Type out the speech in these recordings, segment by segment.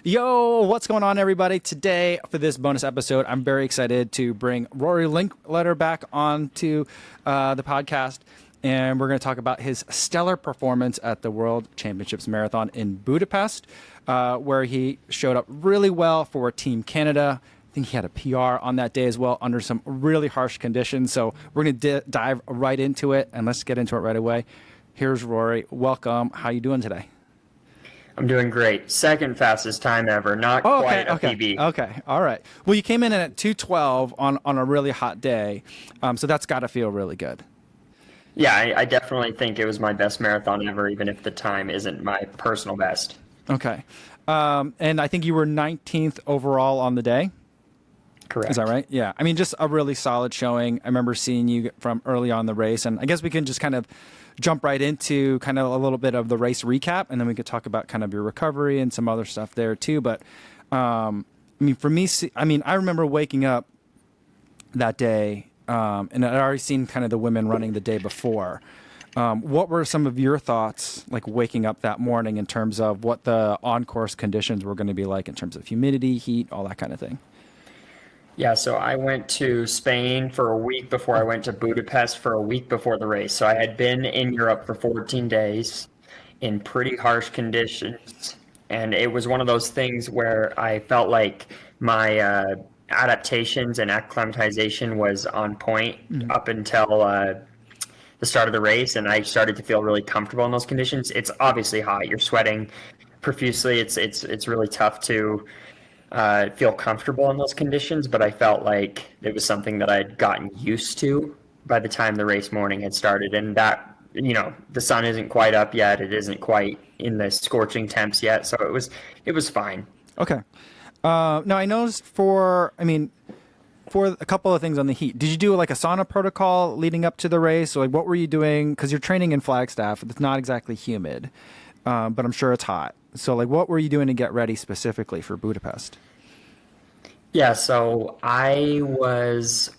Yo, what's going on, everybody? Today, for this bonus episode, I'm very excited to bring Rory Linkletter back onto the podcast, and we're going to talk about his stellar performance at the World Championships Marathon in Budapest, where he showed up really well for Team Canada. I think he had a PR on that day as well under some really harsh conditions. So we're going to dive right into it, and let's get into it right away. Here's Rory. Welcome. How you doing today? I'm doing great. Second fastest time ever. Not quite a PB. Okay. All right. Well, you came in at 2:12 on a really hot day. So that's got to feel really good. Yeah, I definitely think it was my best marathon ever, even if the time isn't my personal best. Okay. And I think you were 19th overall on the day. Correct. Is that right? Yeah. I mean, just a really solid showing. I remember seeing you from early on in the race, and I guess we can just kind of jump right into kind of a little bit of the race recap, and then we could talk about kind of your recovery and some other stuff there too. But I mean, for me, I remember waking up that day, and I'd already seen kind of the women running the day before. What were some of your thoughts, like waking up that morning, in terms of what the on-course conditions were going to be like in terms of humidity, heat, all that kind of thing? Yeah, so I went to Spain for a week before I went to Budapest for a week before the race. So I had been in Europe for 14 days in pretty harsh conditions. And it was one of those things where I felt like my adaptations and acclimatization was on point up until the start of the race. And I started to feel really comfortable in those conditions. It's obviously hot. You're sweating profusely. It's really tough to feel comfortable in those conditions, but I felt like it was something that I'd gotten used to by the time the race morning had started. And that, the sun isn't quite up yet. It isn't quite in the scorching temps yet. So it was fine. Okay. Now I noticed for a couple of things on the heat, did you do like a sauna protocol leading up to the race? Or like what were you doing? Cause you're training in Flagstaff. It's not exactly humid, but I'm sure it's hot. So, like, what were you doing to get ready specifically for Budapest? Yeah, so I was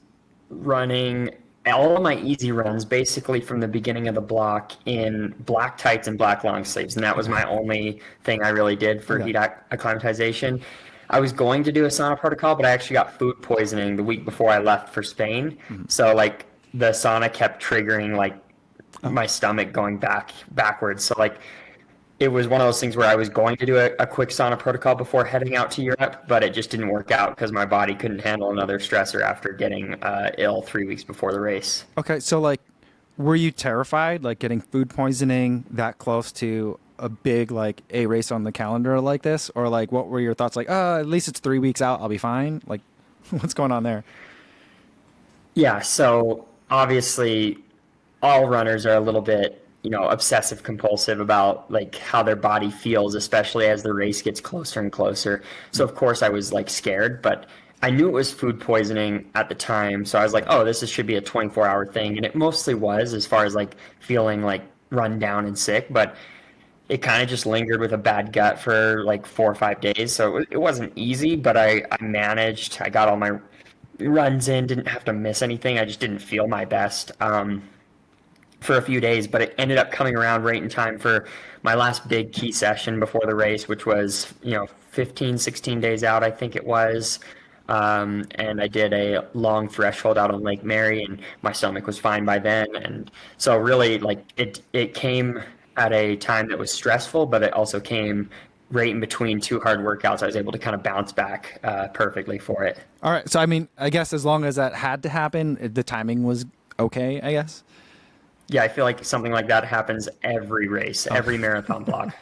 running all of my easy runs basically from the beginning of the block in black tights and black long sleeves. And that was my only thing I really did for heat acclimatization. I was going to do a sauna protocol, but I actually got food poisoning the week before I left for Spain. Mm-hmm. So, like, the sauna kept triggering, like, my stomach going backwards. So, like, it was one of those things where I was going to do a quick sauna protocol before heading out to Europe, but it just didn't work out because my body couldn't handle another stressor after getting ill 3 weeks before the race. Okay, so like, were you terrified, like getting food poisoning that close to a big like a race on the calendar like this, or like what were your thoughts? Like, at least it's 3 weeks out, I'll be fine. Like, what's going on there? Yeah, so obviously, all runners are a little bit obsessive compulsive about like how their body feels, especially as the race gets closer and closer. So of course I was like scared, but I knew it was food poisoning at the time. So I was like, oh, should be a 24-hour thing. And it mostly was, as far as like feeling like run down and sick, but it kind of just lingered with a bad gut for like 4 or 5 days. So it wasn't easy, but I managed. I got all my runs in, didn't have to miss anything. I just didn't feel my best for a few days, but it ended up coming around right in time for my last big key session before the race, which was, 15, 16 days out, I think it was. And I did a long threshold out on Lake Mary, and my stomach was fine by then. And so really, like, it came at a time that was stressful, but it also came right in between 2 hard workouts. I was able to kind of bounce back perfectly for it. All right. So, I guess as long as that had to happen, the timing was okay, I guess. Yeah, I feel like something like that happens every race, every marathon block.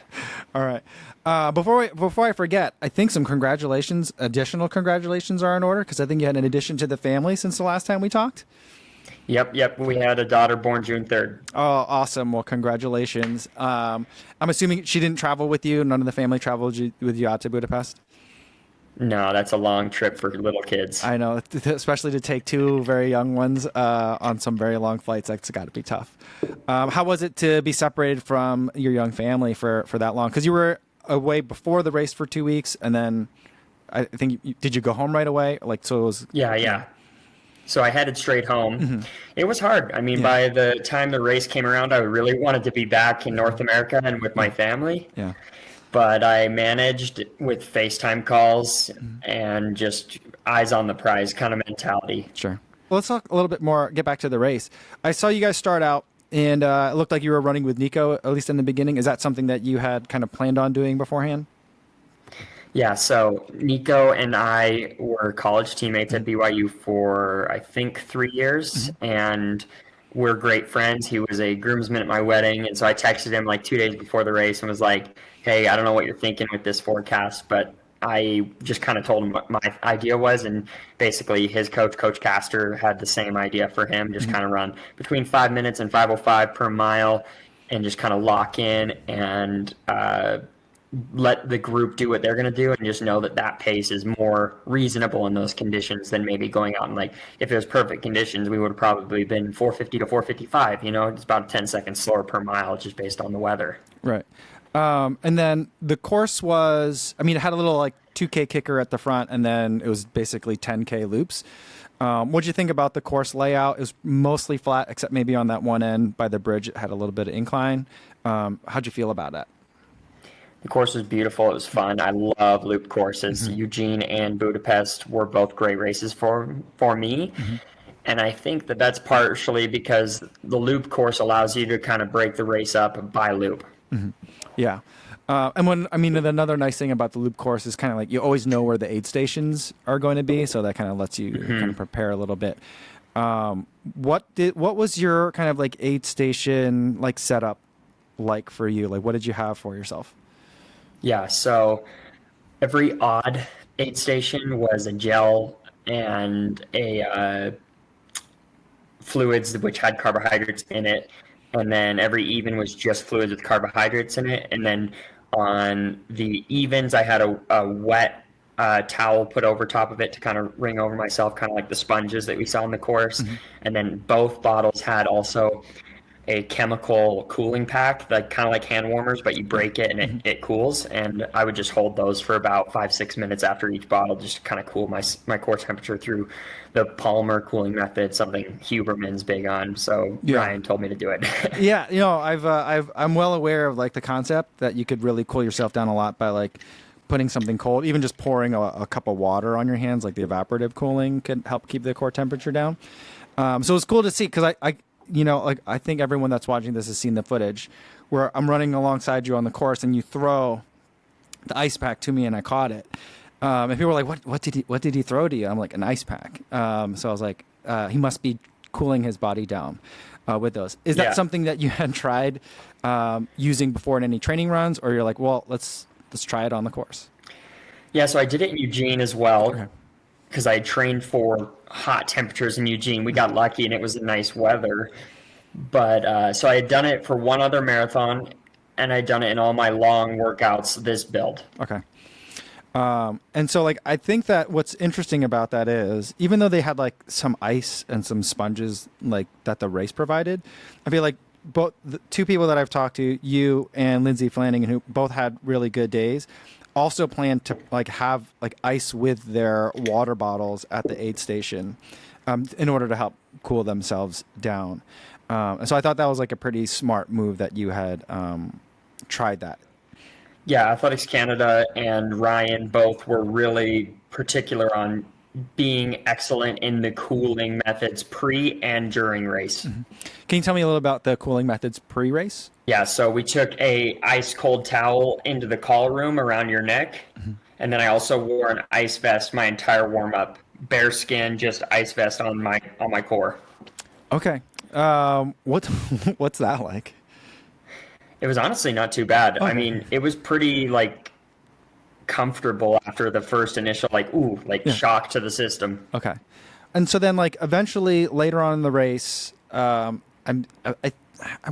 All right. Before I forget, I think some additional congratulations are in order, because I think you had an addition to the family since the last time we talked. Yep. We had a daughter born June 3rd. Oh, awesome. Well, congratulations. I'm assuming she didn't travel with you. None of the family traveled with you out to Budapest? No, that's a long trip for little kids. I know, especially to take 2 very young ones on some very long flights. That's got to be tough. How was it to be separated from your young family for that long? Because you were away before the race for 2 weeks, and then I think did you go home right away? Like, so it was. Yeah. So I headed straight home. Mm-hmm. It was hard. By the time the race came around, I really wanted to be back in North America and with my family. Yeah. but I managed with FaceTime calls and just eyes on the prize kind of mentality. Sure. Well, let's talk a little bit more, get back to the race. I saw you guys start out and it looked like you were running with Nico, at least in the beginning. Is that something that you had kind of planned on doing beforehand? Yeah, so Nico and I were college teammates at BYU for, I think, 3 years, and we're great friends. He was a groomsman at my wedding, and so I texted him like 2 days before the race and was like, hey, I don't know what you're thinking with this forecast, but I just kind of told him what my idea was, and basically his coach, Coach Castor, had the same idea for him, just kind of run between 5 minutes and 5:05 per mile and just kind of lock in and let the group do what they're going to do, and just know that that pace is more reasonable in those conditions than maybe going out and, like, if it was perfect conditions, we would have probably been 450 to 455, it's about 10 seconds slower per mile just based on the weather. Right. And then the course was, it had a little like 2K kicker at the front, and then it was basically 10K loops. What'd you think about the course layout? It was mostly flat, except maybe on that one end by the bridge, it had a little bit of incline. How'd you feel about that? The course was beautiful. It was fun. I love loop courses. Eugene and Budapest were both great races for me. And I think that that's partially because the loop course allows you to kind of break the race up by loop. Yeah. And another nice thing about the loop course is kind of like you always know where the aid stations are going to be. So that kind of lets you kind of prepare a little bit. What was your kind of like aid station like setup like for you? Like, what did you have for yourself? Yeah, so every odd aid station was a gel and a fluids which had carbohydrates in it, and then every even was just fluids with carbohydrates in it. And then on the evens, I had a wet towel put over top of it to kind of wring over myself, kind of like the sponges that we saw in the course. And then both bottles had also a chemical cooling pack, like kind of like hand warmers, but you break it and it cools. And I would just hold those for about 5-6 minutes after each bottle, just to kind of cool my core temperature through the polymer cooling method, something Huberman's big on. So Ryan told me to do it. Yeah, I'm well aware of like the concept that you could really cool yourself down a lot by like putting something cold, even just pouring a cup of water on your hands, like the evaporative cooling can help keep the core temperature down. So it's cool to see, because I think everyone that's watching this has seen the footage where I'm running alongside you on the course and you throw the ice pack to me and I caught it. And people were like, what did he throw to you? I'm like, an ice pack. So I was like, he must be cooling his body down with those. Is that something that you had tried using before in any training runs, or you're like, well, let's try it on the course? Yeah, so I did it in Eugene as well, because I trained for hot temperatures in Eugene. We got lucky and it was nice weather. But so I had done it for one other marathon, and I'd done it in all my long workouts, this build. Okay. And so like, I think that what's interesting about that is, even though they had like some ice and some sponges like that the race provided, I feel like both the two people that I've talked to, you and Lindsay Flanagan, who both had really good days, also plan to like have like ice with their water bottles at the aid station in order to help cool themselves down. And so I thought that was like a pretty smart move that you had tried that. Yeah, Athletics Canada and Ryan both were really particular on being excellent in the cooling methods pre and during race. Can you tell me a little about the cooling methods pre-race? Yeah, so we took a ice cold towel into the call room around your neck, and then I also wore an ice vest my entire warm up, bare skin, just ice vest on my core. Okay, what's that like? It was honestly not too bad. Okay. I mean, it was pretty like comfortable after the first initial shock to the system. Okay, and so then like eventually later on in the race, I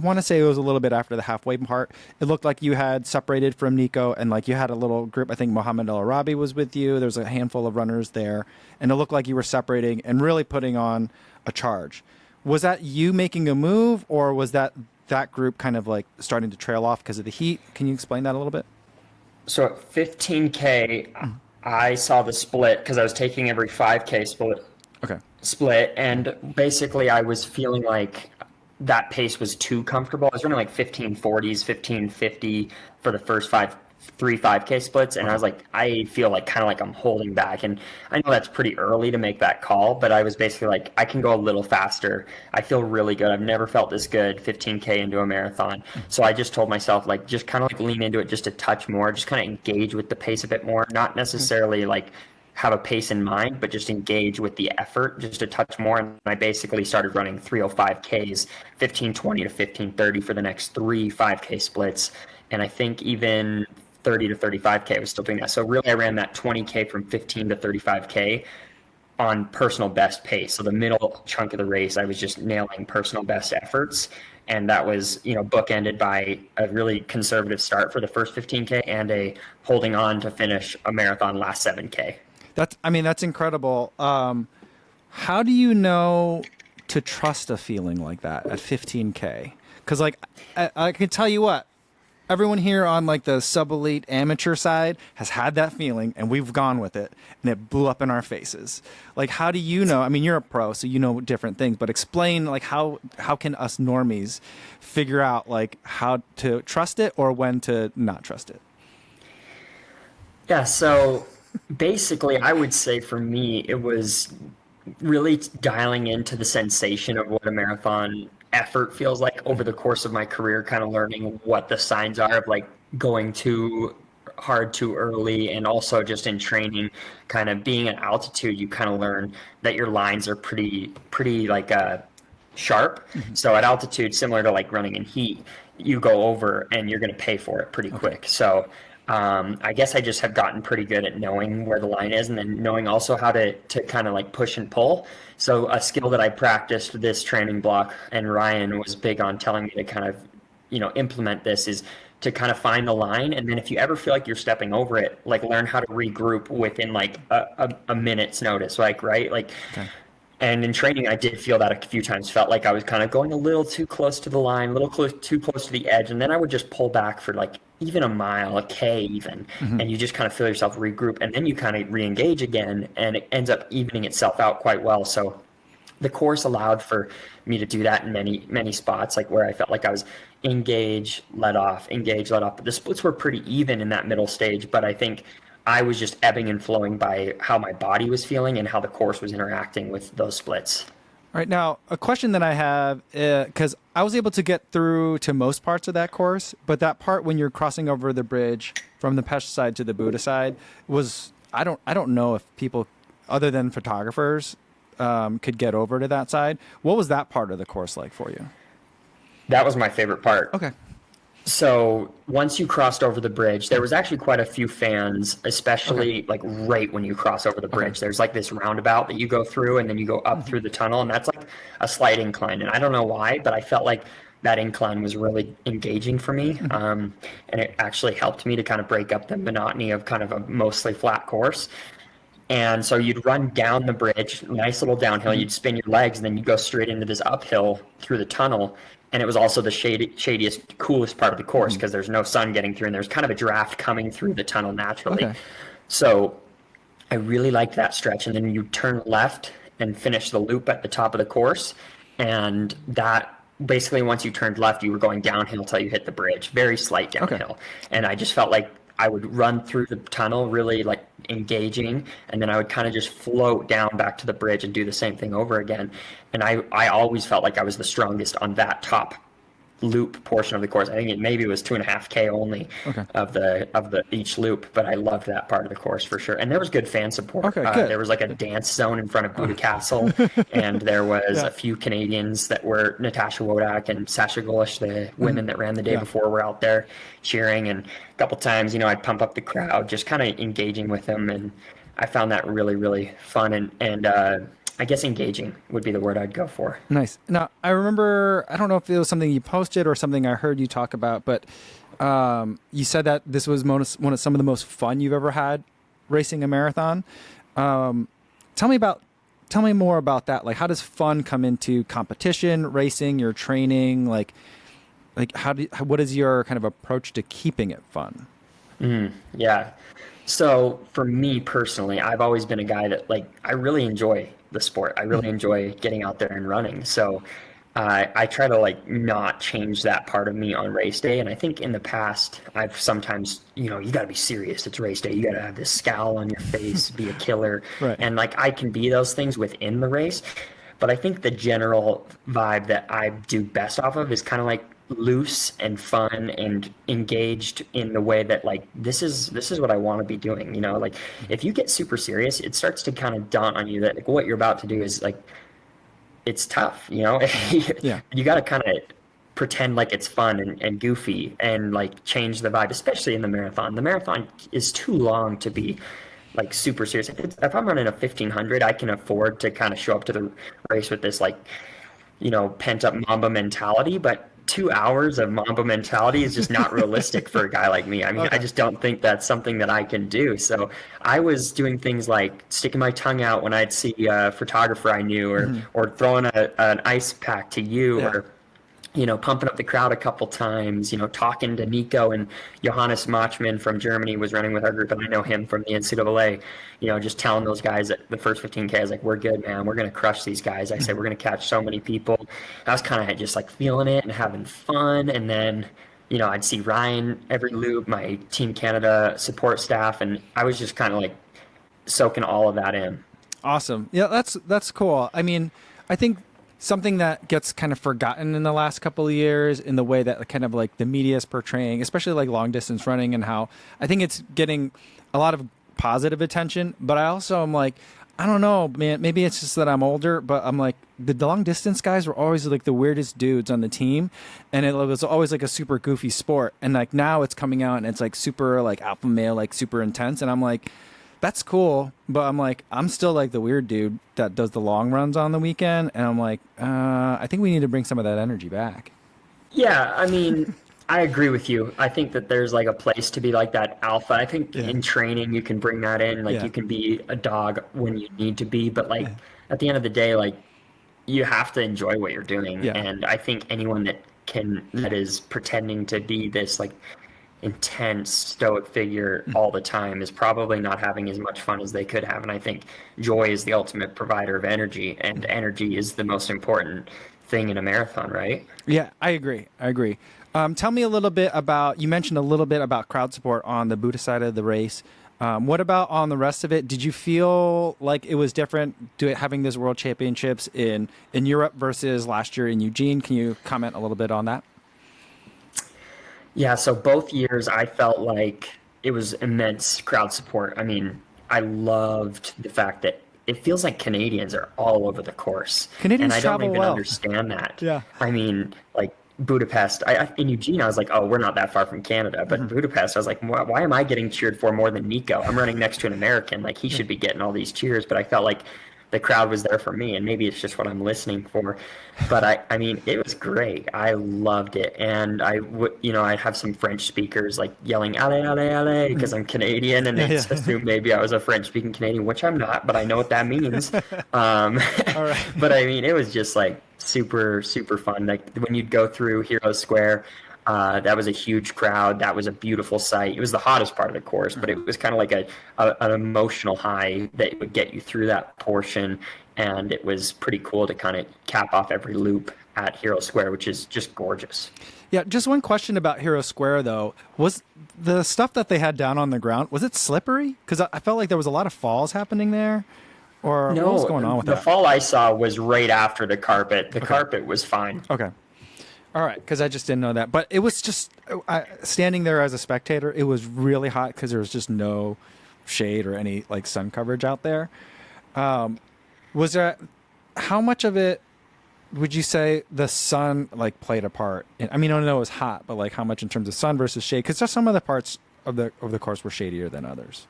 want to say it was a little bit after the halfway part. It looked like you had separated from Nico, and like you had a little group. I think Mohammed El Arabi was with you. There's a handful of runners there, and it looked like you were separating and really putting on a charge. Was that you making a move, or was that group kind of like starting to trail off because of the heat? Can you explain that a little bit? So at 15K, I saw the split because I was taking every 5K split, and basically I was feeling like that pace was too comfortable. I was running like 1540s, 1550 for the first three 5K splits, and I was like, I feel like kind of like I'm holding back. And I know that's pretty early to make that call, but I was basically like, I can go a little faster. I feel really good. I've never felt this good 15K into a marathon. So I just told myself, like, just kind of like lean into it just a touch more, just kind of engage with the pace a bit more, not necessarily like have a pace in mind, but just engage with the effort just a touch more. And I basically started running 305Ks, 1520 to 1530 for the next three 5K splits. And I think even 30 to 35K, I was still doing that. So really I ran that 20K from 15 to 35K on personal best pace. So the middle chunk of the race, I was just nailing personal best efforts. And that was, you know, bookended by a really conservative start for the first 15K and a holding on to finish a marathon last 7K. That's incredible. How do you know to trust a feeling like that at 15K? Because like, I can tell you what, everyone here on like the sub-elite amateur side has had that feeling, and we've gone with it, and it blew up in our faces. Like, how do you know? I mean, you're a pro, so you know different things, but explain like how can us normies figure out like how to trust it or when to not trust it? Yeah, so basically, I would say for me, it was really dialing into the sensation of what a marathon effort feels like over the course of my career, kind of learning what the signs are of like going too hard too early, and also just in training, kind of being at altitude, you kind of learn that your lines are pretty like sharp. So at altitude, similar to like running in heat, you go over and you're going to pay for it pretty quick. So I guess I just have gotten pretty good at knowing where the line is, and then knowing also how to kind of like push and pull. So a skill that I practiced this training block, and Ryan was big on telling me to kind of, you know, implement this, is to kind of find the line. And then if you ever feel like you're stepping over it, like learn how to regroup within like a minute's notice, like, right? Like, okay. And in training, I did feel that a few times, felt like I was kind of going a little too close to the line, a little too close to the edge. And then I would just pull back for like even a mile, a K even. And you just kind of feel yourself regroup, and then you kind of re-engage again, and it ends up evening itself out quite well. So the course allowed for me to do that in many spots, like where I felt like I was engage, let off, engage, let off. But the splits were pretty even in that middle stage, but I think I was just ebbing and flowing by how my body was feeling and how the course was interacting with those splits. All right, now a question that I have, because I was able to get through to most parts of that course, but that part when you're crossing over the bridge from the Pest side to the Buda side was, I don't know if people other than photographers could get over to that side. What was that part of the course like for you? That was my favorite part. Okay. So once you crossed over the bridge, there was actually quite a few fans, especially like right when you cross over the bridge. There's like this roundabout that you go through, and then you go up through the tunnel, and that's like a slight incline. And I don't know why, but I felt like that incline was really engaging for me. And it actually helped me to kind of break up the monotony of kind of a mostly flat course. And so you'd run down the bridge, nice little downhill, you'd spin your legs, and then you go straight into this uphill through the tunnel. And it was also the shadiest, coolest part of the course, because there's no sun getting through, and there's kind of a draft coming through the tunnel naturally. Okay. So I really liked that stretch. And then you turn left and finish the loop at the top of the course. And that basically, once you turned left, you were going downhill till you hit the bridge, very slight downhill. Okay. And I just felt like I would run through the tunnel really like engaging, and then I would kind of just float down back to the bridge and do the same thing over again. And I always felt like I was the strongest on that top loop portion of the course. I think maybe it was 2.5K only of the each loop, but I loved that part of the course for sure. And there was good fan support. Okay, good. There was like a dance zone in front of Buda Castle, and there was a few Canadians that were Natasha Wodak and Sasha Golish, the women that ran the day before, were out there cheering. And a couple times, you know, I'd pump up the crowd, just kind of engaging with them, and I found that really, really fun and I guess engaging would be the word I'd go for. Nice. Now, I remember, I don't know if it was something you posted or something I heard you talk about, but you said that this was some of the most fun you've ever had racing a marathon. Tell me more about that. Like, how does fun come into competition, racing, your training? Like what is your kind of approach to keeping it fun? Yeah. So for me personally, I've always been a guy that, like, I really enjoy the sport. I really enjoy getting out there and running. So I try to like not change that part of me on race day. And I think in the past, I've sometimes, you got to be serious. It's race day. You got to have this scowl on your face, be a killer. Right. And like I can be those things within the race. But I think the general vibe that I do best off of is kind of like loose and fun and engaged in the way that like this is what I want to be doing. Like if you get super serious, it starts to kind of dawn on you that like, what you're about to do is like it's tough, Yeah. You got to kind of pretend like it's fun and goofy and like change the vibe, especially in the marathon. The marathon is too long to be like super serious. If I'm running a 1500, I can afford to kind of show up to the race with this like, pent up Mamba mentality, but 2 hours of Mamba mentality is just not realistic for a guy like me. I mean, Okay. I just don't think that's something that I can do. So I was doing things like sticking my tongue out when I'd see a photographer I knew, or throwing an ice pack to you, Yeah. or pumping up the crowd a couple times, talking to Nico, and Johannes Machman from Germany was running with our group, and I know him from the NCAA, just telling those guys that the first 15K, I was like, we're good, man. We're going to crush these guys. I said, we're going to catch so many people. I was kind of just like feeling it and having fun. And then, I'd see Ryan every loop, my Team Canada support staff, and I was just kind of like soaking all of that in. Awesome. Yeah, that's cool. I mean, I think something that gets kind of forgotten in the last couple of years in the way that kind of like the media is portraying, especially like long distance running, and how I think it's getting a lot of positive attention. But I also am like, I don't know, man, maybe it's just that I'm older, but I'm like, the long distance guys were always like the weirdest dudes on the team. And it was always like a super goofy sport. And like now it's coming out and it's like super like alpha male, like super intense. And I'm like, that's cool, but I'm like, I'm still like the weird dude that does the long runs on the weekend, and I'm like, I think we need to bring some of that energy back. Yeah, I mean, I agree with you. I think that there's like a place to be like that alpha. I think in training you can bring that in. Like Yeah. you can be a dog when you need to be, but like at the end of the day, like you have to enjoy what you're doing. Yeah. And I think anyone that is pretending to be this like intense stoic figure all the time is probably not having as much fun as they could have. And I think joy is the ultimate provider of energy, and energy is the most important thing in a marathon, right? Yeah, I agree. Tell me a little bit about, you mentioned a little bit about crowd support on the Buddha side of the race. What about on the rest of it? Did you feel like it was different having this World Championships in Europe versus last year in Eugene? Can you comment a little bit on that? Yeah, so both years I felt like it was immense crowd support. I mean, I loved the fact that it feels like Canadians are all over the course. Canadians and I don't travel even well. understand that. Yeah. I mean, like Budapest, in Eugene, I was like, oh, we're not that far from Canada. But in Budapest, I was like, why am I getting cheered for more than Nico? I'm running next to an American. Like, he should be getting all these cheers. But I felt like the crowd was there for me, and maybe it's just what I'm listening for. But I mean, it was great. I loved it. And I'd have some French speakers like yelling, allez, allez, allez, because I'm Canadian, and they assumed maybe I was a French speaking Canadian, which I'm not, but I know what that means. All right. But I mean, it was just like super, super fun. Like when you'd go through Hero Square, that was a huge crowd. That was a beautiful sight. It was the hottest part of the course, but it was kind of like an emotional high that would get you through that portion. And it was pretty cool to kind of cap off every loop at Hero Square, which is just gorgeous. Yeah, just one question about Hero Square, though. Was the stuff that they had down on the ground, was it slippery? Because I felt like there was a lot of falls happening there. Or what was going on with the that? fall I saw was right after the carpet. The carpet was fine. Okay. All right, because I just didn't know that. But it was just, standing there as a spectator, it was really hot because there was just no shade or any like sun coverage out there. Was there, how much of it would you say the sun like played a part? I mean, I know it was hot, but like how much in terms of sun versus shade? Because just some of the parts of the course were shadier than others.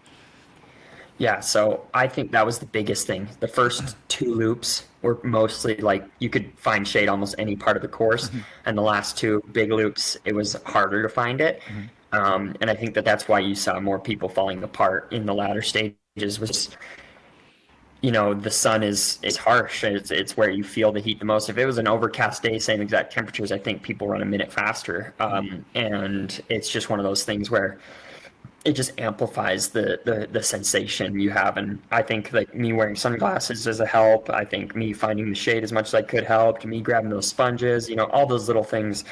Yeah, so I think that was the biggest thing. The first two loops were mostly like you could find shade almost any part of the course, and the last two big loops, it was harder to find it. And I think that's why you saw more people falling apart in the latter stages. Was the sun is harsh. It's where you feel the heat the most. If it was an overcast day, same exact temperatures, I think people run a minute faster. And it's just one of those things where it just amplifies the sensation you have. And I think like me wearing sunglasses is a help. I think me finding the shade as much as I could helped, me grabbing those sponges, you know, all those little things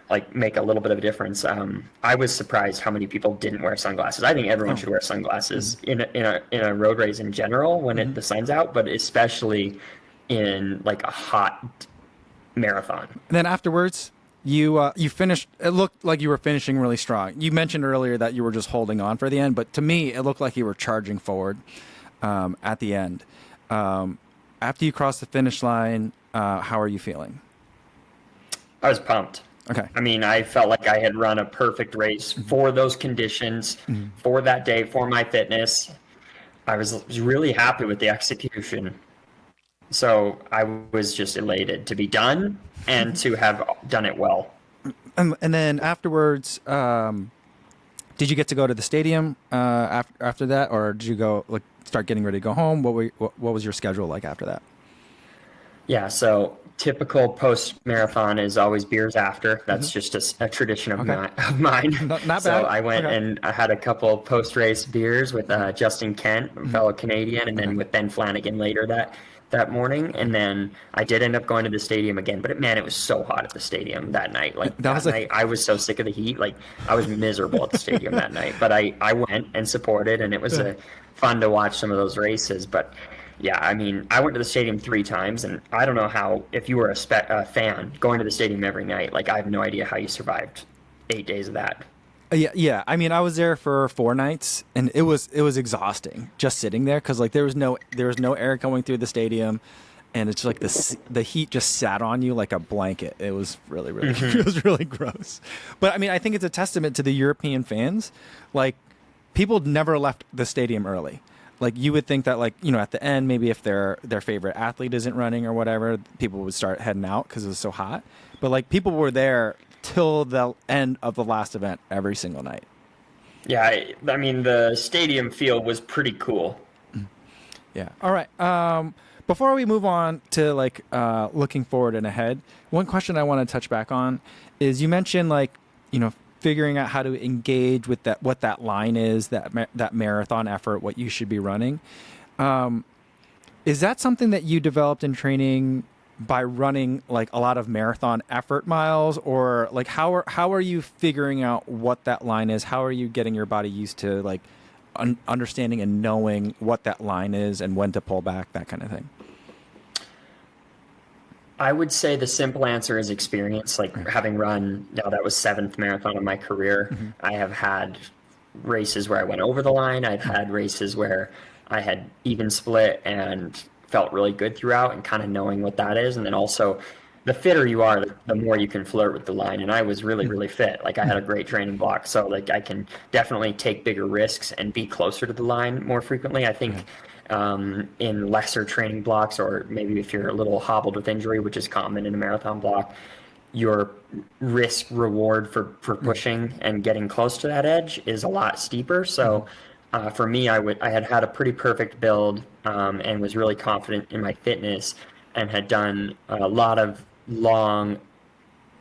like make a little bit of a difference. I was surprised how many people didn't wear sunglasses. I think everyone should wear sunglasses in a road race in general when the sun's out, but especially in like a hot marathon. And then afterwards, you finished. It looked like you were finishing really strong. You mentioned earlier that you were just holding on for the end, but to me, it looked like you were charging forward at the end. After you crossed the finish line, how are you feeling? I was pumped. Okay. I mean, I felt like I had run a perfect race for those conditions, for that day, for my fitness. I was really happy with the execution. So I was just elated to be done and to have done it well. And then afterwards, did you get to go to the stadium after that, or did you go like start getting ready to go home? What was your schedule like after that? Yeah, so typical post-marathon is always beers after. That's just a tradition of mine. Not bad. So I went and I had a couple post-race beers with Justin Kent, a fellow Canadian, and then with Ben Flanagan later that morning. And then I did end up going to the stadium again. But man, it was so hot at the stadium that night. Like that night, I was so sick of the heat. Like I was miserable at the stadium that night. But I went and supported, and it was fun to watch some of those races. But yeah, I mean, I went to the stadium 3 times, and I don't know how, if you were a fan going to the stadium every night, like I have no idea how you survived 8 days of that. Yeah. I mean, I was there for 4 nights, and it was exhausting just sitting there because like there was no air coming through the stadium, and it's like the heat just sat on you like a blanket. It was really it was really gross. But I mean, I think it's a testament to the European fans. Like people never left the stadium early. Like you would think that like, you know, at the end, maybe if their favorite athlete isn't running or whatever, people would start heading out because it was so hot. But like people were there till the end of the last event every single night. Yeah, I mean, the stadium field was pretty cool. Yeah. All right. Before we move on to like looking forward and ahead, one question I want to touch back on is you mentioned like, you know, figuring out how to engage with that, what that line is, that marathon effort, what you should be running. Is that something that you developed in training by running like a lot of marathon effort miles, or like how are you figuring out what that line is? How are you getting your body used to like understanding and knowing what that line is and when to pull back, that kind of thing? I would say the simple answer is experience. Like having run, now that was 7th marathon of my career. I have had races where I went over the line. I've had races where I had even split and felt really good throughout, and kind of knowing what that is. And then also the fitter you are, the more you can flirt with the line. And I was really, really fit. Like I had a great training block. So like I can definitely take bigger risks and be closer to the line more frequently. I think in lesser training blocks, or maybe if you're a little hobbled with injury, which is common in a marathon block, your risk reward for pushing and getting close to that edge is a lot steeper. So for me, I had a pretty perfect build and was really confident in my fitness, and had done a lot of long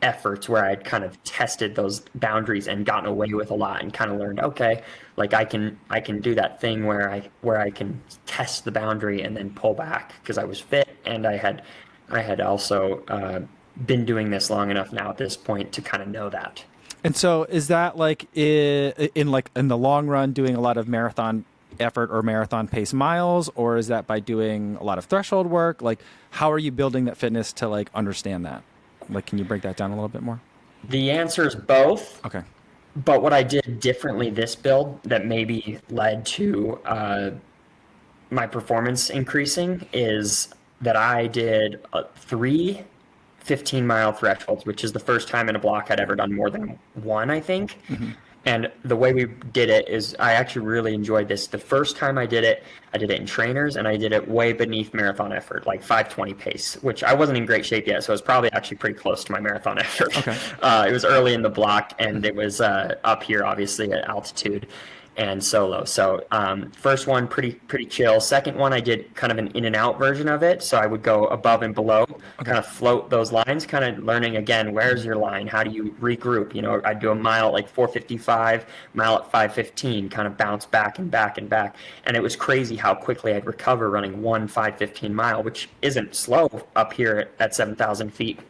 efforts where I'd kind of tested those boundaries and gotten away with a lot, and kind of learned, okay, like I can do that thing where I can test the boundary and then pull back, because I was fit, and I had also been doing this long enough now at this point to kind of know that. And so is that like in the long run doing a lot of marathon effort or marathon pace miles, or is that by doing a lot of threshold work? Like how are you building that fitness to like understand that? Like, can you break that down a little bit more? The answer is both. Okay. But what I did differently this build that maybe led to my performance increasing is that I did 3 15-mile thresholds, which is the first time in a block I'd ever done more than one, I think. And the way we did it is I actually really enjoyed this. The first time I did it in trainers, and I did it way beneath marathon effort, like 5:20 pace, which I wasn't in great shape yet, so it was probably actually pretty close to my marathon effort. Okay. It was early in the block, and it was up here, obviously, at altitude. and solo. So first one, pretty chill. Second one, I did kind of an in and out version of it. So I would go above and below, kind of float those lines, kind of learning again, where's your line? How do you regroup? You know, I'd do a mile at like 4:55, mile at 5:15, kind of bounce back and back and back. And it was crazy how quickly I'd recover running one 5:15 mile, which isn't slow up here at 7,000 feet.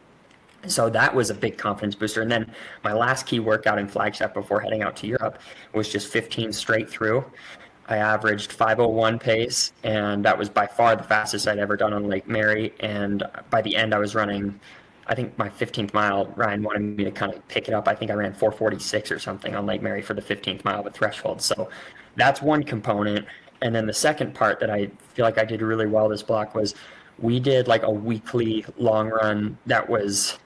So that was a big confidence booster. And then my last key workout in Flagstaff before heading out to Europe was just 15 straight through. I averaged 5:01 pace, and that was by far the fastest I'd ever done on Lake Mary. And by the end, I was running, I think my 15th mile, Ryan wanted me to kind of pick it up. I think I ran 4:46 or something on Lake Mary for the 15th mile with threshold. So that's one component. And then the second part that I feel like I did really well this block was we did like a weekly long run that was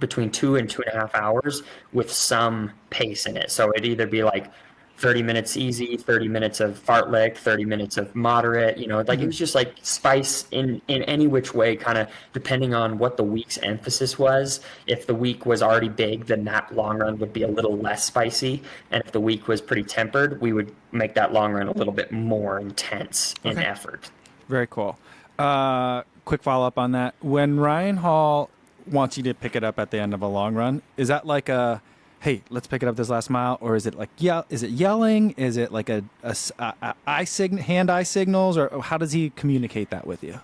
between 2 and 2.5 hours with some pace in it. So it'd either be like 30 minutes easy, 30 minutes of fartlek, 30 minutes of moderate, you know, like it was just like spice in any which way, kind of depending on what the week's emphasis was. If the week was already big, then that long run would be a little less spicy. And if the week was pretty tempered, we would make that long run a little bit more intense in effort. Very cool. Quick follow-up on that. When Ryan Hall wants you to pick it up at the end of a long run, is that like a, hey, let's pick it up this last mile, or is it like, is it yelling? Is it like a hand-eye signals, or how does he communicate that with you?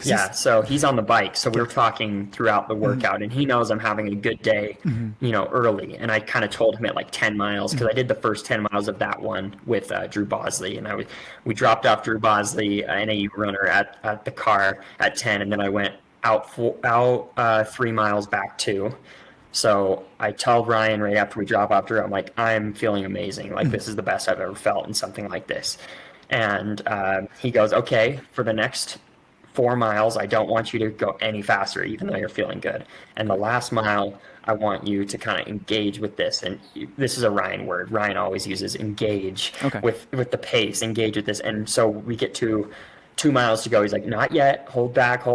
Yeah, so he's on the bike, so we're talking throughout the workout, and he knows I'm having a good day, you know, early. And I kind of told him at like 10 miles, because I did the first 10 miles of that one with Drew Bosley, and we dropped off Drew Bosley, an AU runner, at the car at 10, and then I went out 3 miles back 2. So I tell Ryan right after we drop off Drew, I'm like, I'm feeling amazing. Like, this is the best I've ever felt in something like this. And he goes, okay, for the next 4 miles, I don't want you to go any faster, even though you're feeling good. And the last mile, I want you to kind of engage with this. And this is a Ryan word. Ryan always uses engage with the pace, engage with this. And so we get to 2 miles to go. He's like, not yet, hold back,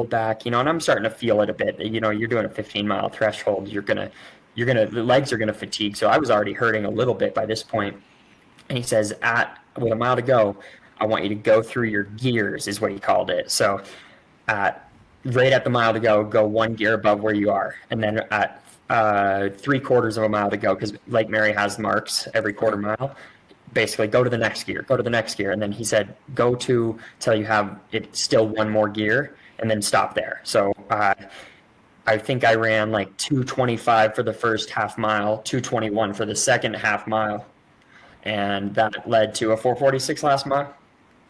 you know, and I'm starting to feel it a bit. You know, you're doing a 15-mile threshold, the legs are gonna fatigue. So I was already hurting a little bit by this point. And he says, with a mile to go, I want you to go through your gears, is what he called it. So right at the mile to go 1 gear above where you are. And then at 3/4 of a mile to go, because Lake Mary has marks every quarter mile, basically go to the next gear. And then he said, go to till you have it still 1 more gear, and then stop there. So I think I ran like 2:25 for the first half mile, 2:21 for the second half mile. And that led to a 4:46 last mile.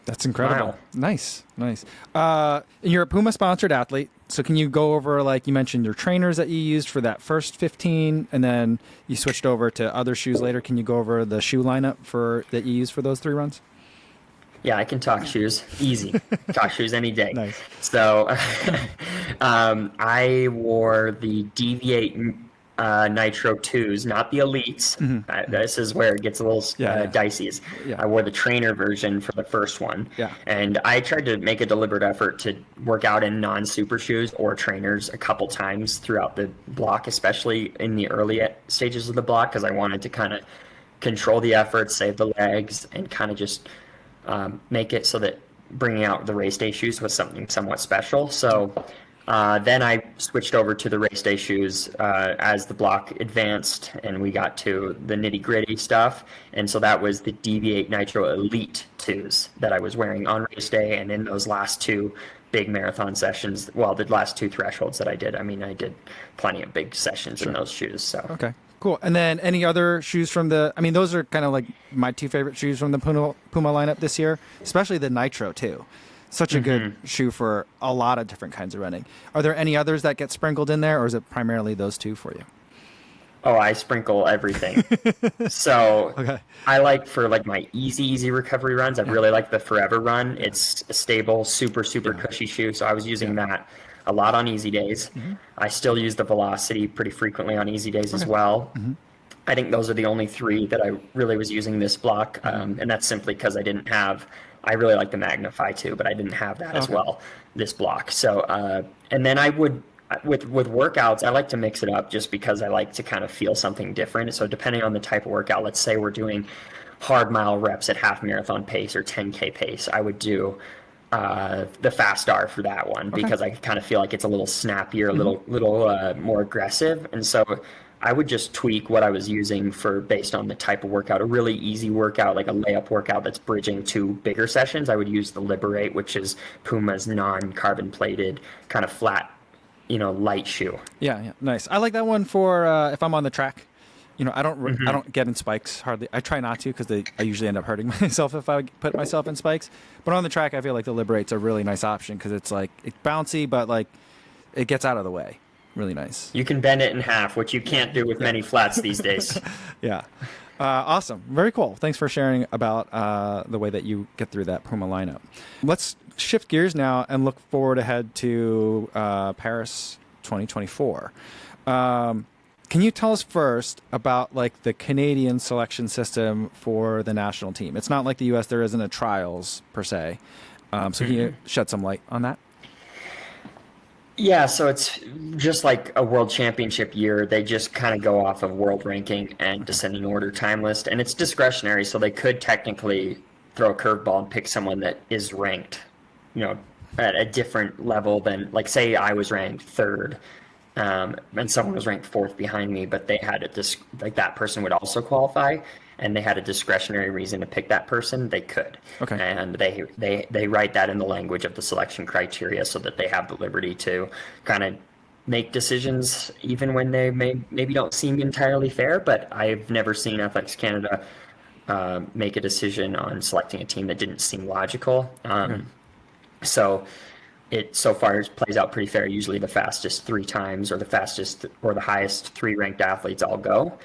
That's incredible. Wow. Nice. You're a Puma sponsored athlete. So can you go over, like you mentioned, your trainers that you used for that first 15, and then you switched over to other shoes later. Can you go over the shoe lineup that you used for those 3 runs? Yeah, I can talk shoes. Easy. Talk shoes any day. Nice. So I wore the Deviate Nitro 2s, not the Elites. This is where it gets a little dicey. I wore the trainer version for the first one. And I tried to make a deliberate effort to work out in non-super shoes or trainers a couple times throughout the block, especially in the early stages of the block, because I wanted to kind of control the effort, save the legs, and kind of just make it so that bringing out the race day shoes was something somewhat special. So then I switched over to the race day shoes as the block advanced and we got to the nitty gritty stuff. And so that was the Deviate Nitro Elite 2s that I was wearing on race day and in those last 2 big marathon sessions. Well, the last 2 thresholds that I did. I mean, I did plenty of big sessions in those shoes. So okay, cool. And then any other shoes from those are kind of like my 2 favorite shoes from the Puma lineup this year, especially the Nitro too. Such a good shoe for a lot of different kinds of running. Are there any others that get sprinkled in there, or is it primarily those 2 for you? Oh, I sprinkle everything. So I like for like my easy recovery runs, I really like the Forever Run. It's a stable, super cushy shoe. So I was using that a lot on easy days. I still use the Velocity pretty frequently on easy days as well. I think those are the only 3 that I really was using this block. And that's simply because I really like the Magnify too, but I didn't have that as well this block. So, and then I would, with workouts, I like to mix it up just because I like to kind of feel something different. So depending on the type of workout, let's say we're doing hard mile reps at half marathon pace or 10K pace, I would do the fast R for that one, because I kind of feel like it's a little snappier, a little more aggressive. And so I would just tweak what I was using for based on the type of workout. A really easy workout, like a layup workout that's bridging to bigger sessions, I would use the Liberate, which is Puma's non-carbon plated kind of flat, light shoe. Yeah, nice. I like that one for if I'm on the track. I don't get in spikes hardly. I try not to, because I usually end up hurting myself if I put myself in spikes. But on the track, I feel like the Liberate's a really nice option, because it's bouncy, but it gets out of the way. Really nice. You can bend it in half, which you can't do with many flats these days. Yeah. Awesome. Very cool. Thanks for sharing about the way that you get through that Puma lineup. Let's shift gears now and look forward ahead to Paris 2024. Can you tell us first about the Canadian selection system for the national team? It's not like the U.S. There isn't a trials per se. So can you shed some light on that? Yeah, so it's just like a world championship year. They just kind of go off of world ranking and descending order time list, and it's discretionary. So they could technically throw a curveball and pick someone that is ranked, at a different level than, say I was ranked third, and someone was ranked fourth behind me, but they had that person would also qualify, and they had a discretionary reason to pick that person, they could. Okay. And they write that in the language of the selection criteria, so that they have the liberty to kind of make decisions even when they maybe don't seem entirely fair. But I've never seen Athletics Canada make a decision on selecting a team that didn't seem logical. So it so far plays out pretty fair. Usually the fastest 3 times, or the highest 3 ranked athletes all go.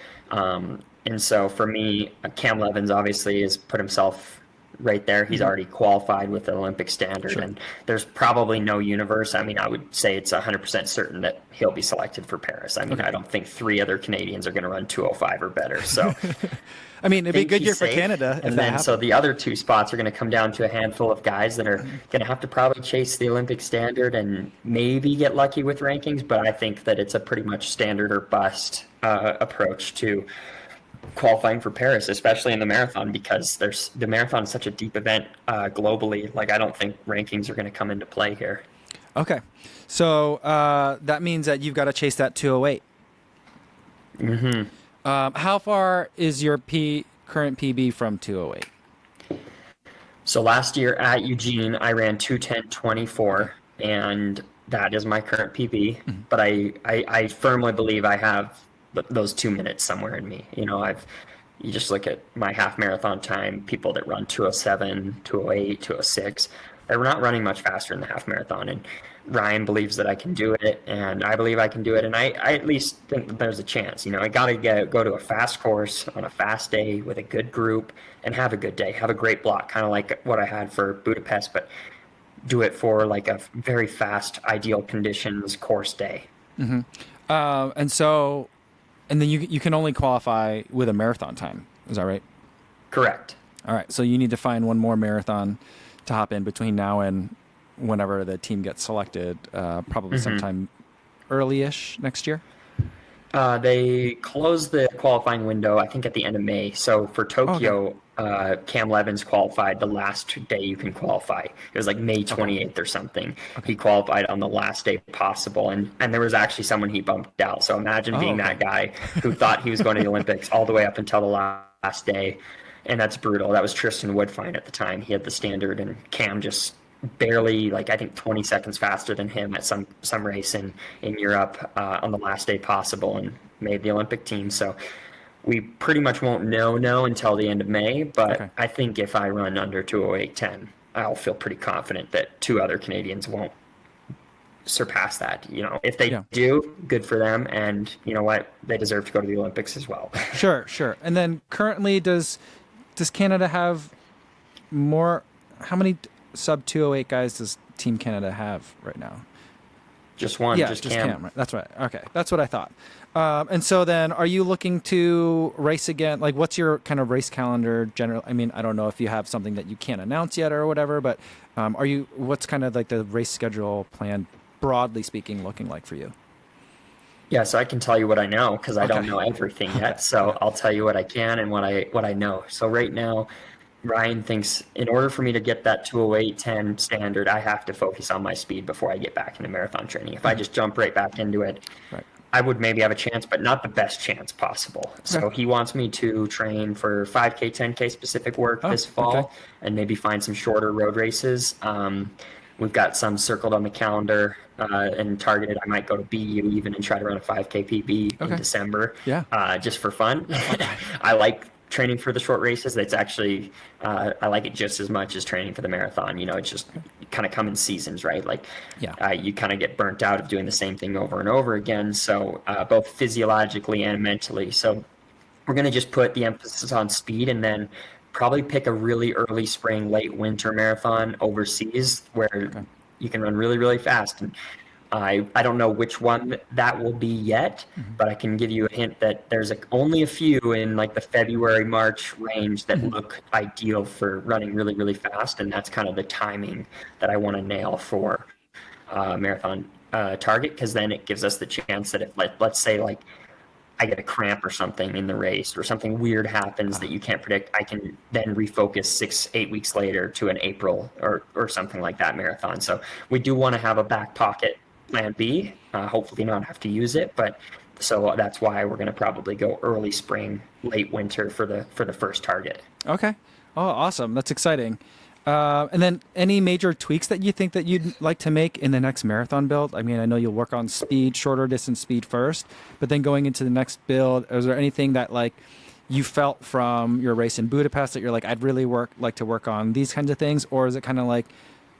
And so for me, Cam Levins obviously has put himself right there. He's already qualified with the Olympic standard, and there's probably no universe. I mean, I would say it's 100% certain that he'll be selected for Paris. I mean, I don't think 3 other Canadians are going to run 2:05 or better. So I mean, it'd be a good year for Canada. And then so the other 2 spots are going to come down to a handful of guys that are going to have to probably chase the Olympic standard and maybe get lucky with rankings. But I think that it's a pretty much standard or bust approach to qualifying for Paris, especially in the marathon, because the marathon is such a deep event globally. I don't think rankings are going to come into play here. Okay. So that means that you've got to chase that 2:08. How far is your current PB from 2:08? So last year at Eugene, I ran 2:10.24, and that is my current PB. But I firmly believe I have those 2 minutes somewhere in me. You just look at my half marathon time, people that run 2:07, 2:08, 2:06, they're not running much faster in the half marathon. And Ryan believes that I can do it, and I believe I can do it. And I at least think that there's a chance. I got to go to a fast course on a fast day with a good group and have a good day, have a great block, kind of like what I had for Budapest, but do it for a very fast, ideal conditions course day. And then you can only qualify with a marathon time. Is that right? Correct. All right. So you need to find one more marathon to hop in between now and whenever the team gets selected, probably sometime early-ish next year. They closed the qualifying window, I think, at the end of May. So for Tokyo, Cam Levins qualified the last day you can qualify. It was May 28th or something. He qualified on the last day possible. And there was actually someone he bumped out. So imagine being that guy who thought he was going to the Olympics all the way up until the last day. And that's brutal. That was Tristan Woodfine at the time. He had the standard, and Cam just barely, I think 20 seconds faster than him at some race in Europe on the last day possible, and made the Olympic team. So we pretty much won't know until the end of May, but I think if I run under 2:08.10, I'll feel pretty confident that 2 other Canadians won't surpass that. If they do, good for them, and you know what, they deserve to go to the Olympics as well. Sure. And then currently, does Canada have more? How many sub 2:08 guys does Team Canada have right now? Just one. Yeah, just Cam. Right? That's right. Okay, that's what I thought. And so then, are you looking to race again? What's your kind of race calendar general? I mean, I don't know if you have something that you can't announce yet or whatever, but what's kind of the race schedule plan, broadly speaking, looking like for you? Yeah, so I can tell you what I know because I don't Okay. know everything Okay. yet. So Okay. I'll tell you what I can and what I know. So right now, Ryan thinks in order for me to get that 208.10 standard, I have to focus on my speed before I get back into marathon training. If I just jump right back into it, Right. I would maybe have a chance, but not the best chance possible. Okay. So he wants me to train for 5K, 10K specific work Oh, this okay. fall and maybe find some shorter road races. We've got some circled on the calendar and targeted. I might go to BU even and try to run a 5K PB in Okay. December Yeah. just for fun. Okay. I like training for the short races. That's actually, I like it just as much as training for the marathon. You know, it's just kind of come in seasons, right? Like Yeah. you kind of get burnt out of doing the same thing over and over again. So both physiologically and mentally. So we're going to just put the emphasis on speed and then probably pick a really early spring, late winter marathon overseas where you can run really, really fast. And I don't know which one that will be yet, but I can give you a hint that there's only a few in like the February, March range that look ideal for running really, really fast. And that's kind of the timing that I want to nail for marathon target, because then it gives us the chance that if let's say like I get a cramp or something in the race or something weird happens that you can't predict, I can then refocus 6-8 weeks later to an April or something like that marathon. So we do want to have a back pocket plan B, hopefully not have to use it, but so that's why we're going to probably go early spring, late winter for the first target. Okay. Oh, awesome. That's exciting. And then any major tweaks that you think that you'd like to make in the next marathon build? I mean, I know you'll work on speed, shorter distance speed first, but then going into the next build, is there anything that like you felt from your race in Budapest that you're like, I'd really like to work on these kinds of things? Or is it kind of like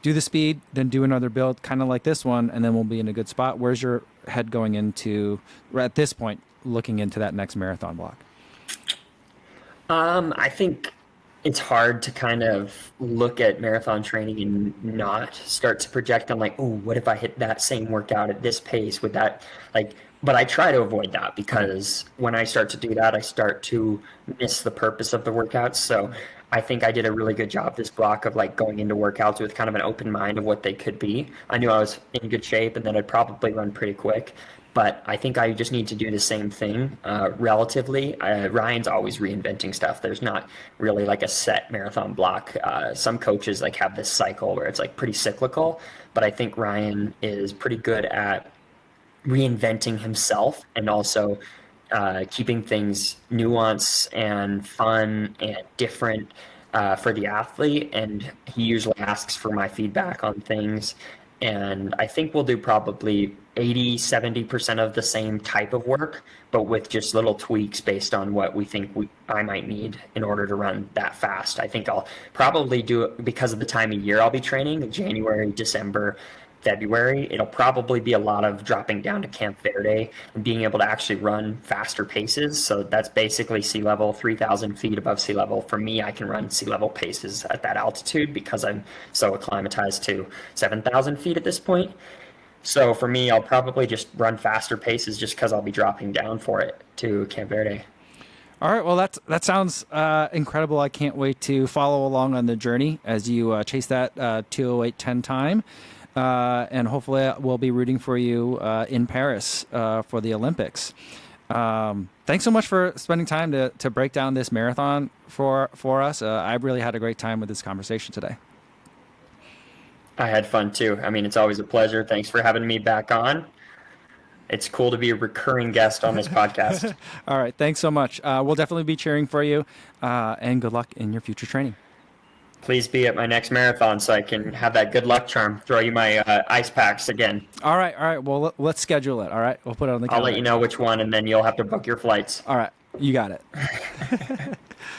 do the speed, then do another build kind of like this one, and then we'll be in a good spot? Where's your head going into, at this point, looking into that next marathon block? I think it's hard to kind of look at marathon training and not start to project on like, oh, what if I hit that same workout at this pace? Would that like, but I try to avoid that because when I start to do that, I start to miss the purpose of the workouts. So I think I did a really good job this block of like going into workouts with kind of an open mind of what they could be. I knew I was in good shape and then I'd probably run pretty quick. But I think I just need to do the same thing relatively. Ryan's always reinventing stuff. There's not really like a set marathon block. Some coaches like have this cycle where it's like pretty cyclical, but I think Ryan is pretty good at reinventing himself and also keeping things nuanced and fun and different for the athlete. And he usually asks for my feedback on things. And I think we'll do probably 80-70% of the same type of work, but with just little tweaks based on what we think I might need in order to run that fast. I think I'll probably do it because of the time of year I'll be training, January, December, February. It'll probably be a lot of dropping down to Camp Verde and being able to actually run faster paces. So that's basically sea level, 3,000 feet above sea level. For me, I can run sea level paces at that altitude because I'm so acclimatized to 7,000 feet at this point. So for me, I'll probably just run faster paces just because I'll be dropping down for it to Camp Verde. All right. Well, that sounds incredible. I can't wait to follow along on the journey as you chase that 2:08:10 time. And hopefully we'll be rooting for you in Paris for the Olympics. Thanks so much for spending time to break down this marathon for us. I really had a great time with this conversation today. I had fun too. I mean, it's always a pleasure. Thanks for having me back on. It's cool to be a recurring guest on this podcast. All right. Thanks so much. We'll definitely be cheering for you and good luck in your future training. Please be at my next marathon so I can have that good luck charm. Throw you my ice packs again. All right. All right. Well, let's schedule it. All right. We'll put it on the calendar. I'll let you know which one, and then you'll have to book your flights. All right. You got it.